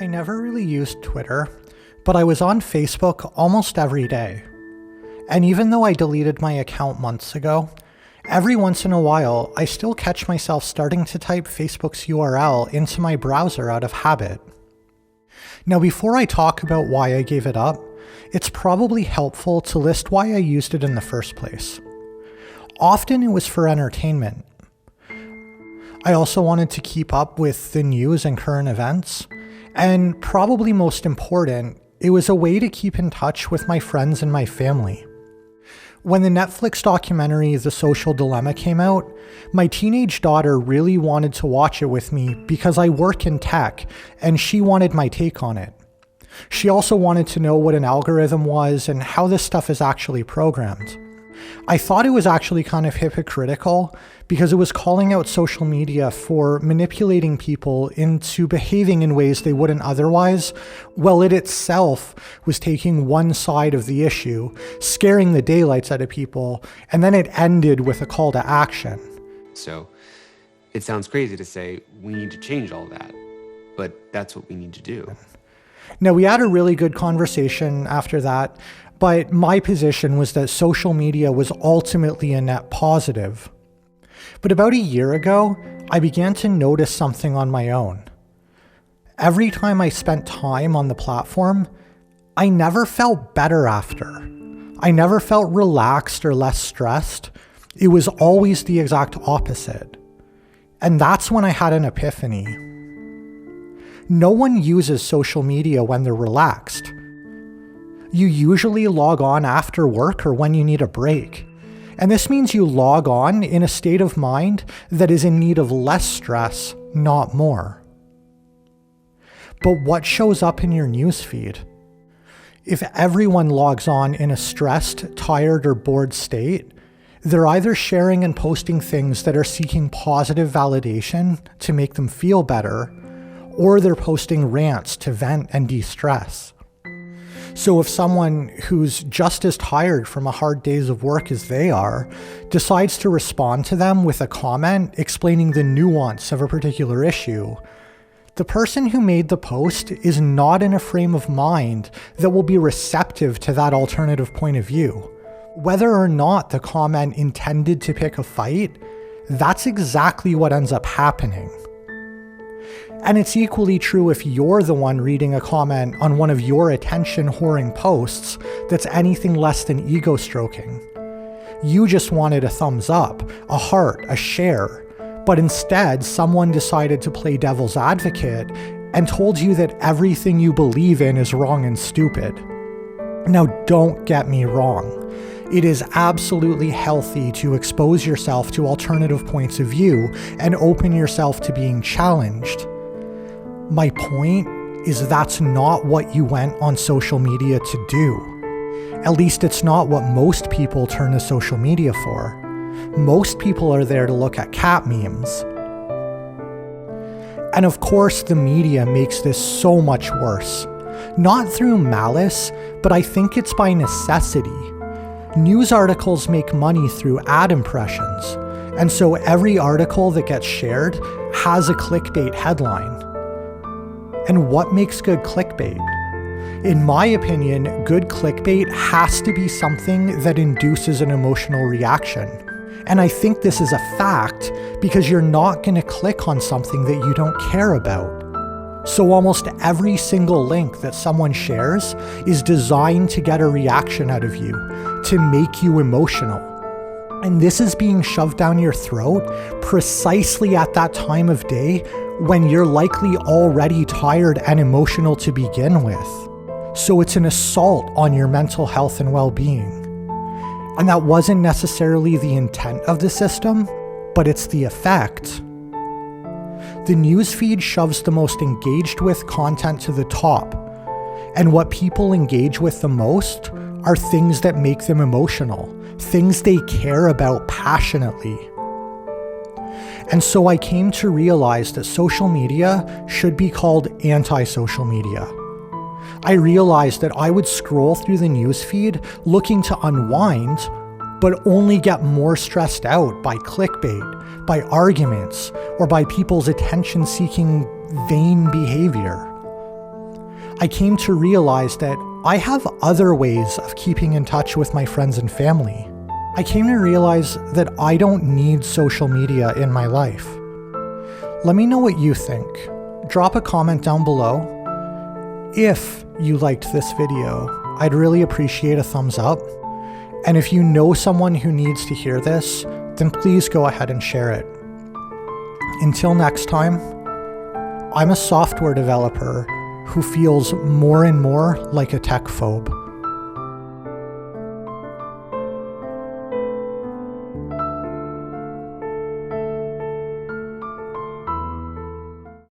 I never really used Twitter, but I was on Facebook almost every day. And even though I deleted my account months ago, every once in a while I still catch myself starting to type Facebook's URL into my browser out of habit. Now, before I talk about why I gave it up, it's probably helpful to list why I used it in the first place. Often it was for entertainment. I also wanted to keep up with the news and current events, and probably most important, it was a way to keep in touch with my friends and my family. When the Netflix documentary The Social Dilemma came out, my teenage daughter really wanted to watch it with me because I work in tech and she wanted my take on it. She also wanted to know what an algorithm was and how this stuff is actually programmed. I thought it was actually kind of hypocritical because it was calling out social media for manipulating people into behaving in ways they wouldn't otherwise, while it itself was taking one side of the issue, scaring the daylights out of people, and then it ended with a call to action. So it sounds crazy to say we need to change all that, but that's what we need to do. Now, we had a really good conversation after that, but my position was that social media was ultimately a net positive. But about a year ago, I began to notice something on my own. Every time I spent time on the platform, I never felt better after. I never felt relaxed or less stressed. It was always the exact opposite. And that's when I had an epiphany. No one uses social media when they're relaxed. You usually log on after work or when you need a break. And this means you log on in a state of mind that is in need of less stress, not more. But what shows up in your newsfeed? If everyone logs on in a stressed, tired, or bored state, they're either sharing and posting things that are seeking positive validation to make them feel better, or they're posting rants to vent and de-stress. So if someone who's just as tired from a hard days of work as they are decides to respond to them with a comment explaining the nuance of a particular issue, the person who made the post is not in a frame of mind that will be receptive to that alternative point of view. Whether or not the comment intended to pick a fight, that's exactly what ends up happening. And it's equally true if you're the one reading a comment on one of your attention-whoring posts that's anything less than ego-stroking. You just wanted a thumbs up, a heart, a share, but instead someone decided to play devil's advocate and told you that everything you believe in is wrong and stupid. Now, don't get me wrong. It is absolutely healthy to expose yourself to alternative points of view and open yourself to being challenged. My point is that's not what you went on social media to do. At least it's not what most people turn to social media for. Most people are there to look at cat memes. And of course, the media makes this so much worse. Not through malice, but I think it's by necessity. News articles make money through ad impressions, and so every article that gets shared has a clickbait headline. And what makes good clickbait? In my opinion, good clickbait has to be something that induces an emotional reaction. And I think this is a fact because you're not going to click on something that you don't care about. So almost every single link that someone shares is designed to get a reaction out of you, to make you emotional. And this is being shoved down your throat precisely at that time of day when you're likely already tired and emotional to begin with. So it's an assault on your mental health and well-being. And that wasn't necessarily the intent of the system, but it's the effect. The newsfeed shoves the most engaged with content to the top, and what people engage with the most are things that make them emotional, things they care about passionately. And so I came to realize that social media should be called anti-social media. I realized that I would scroll through the newsfeed looking to unwind, but only get more stressed out by clickbait, by arguments, or by people's attention-seeking vain behavior. I came to realize that I have other ways of keeping in touch with my friends and family. I came to realize that I don't need social media in my life. Let me know what you think. Drop a comment down below. If you liked this video, I'd really appreciate a thumbs up. And if you know someone who needs to hear this, then please go ahead and share it. Until next time, I'm a software developer who feels more and more like a tech phobe.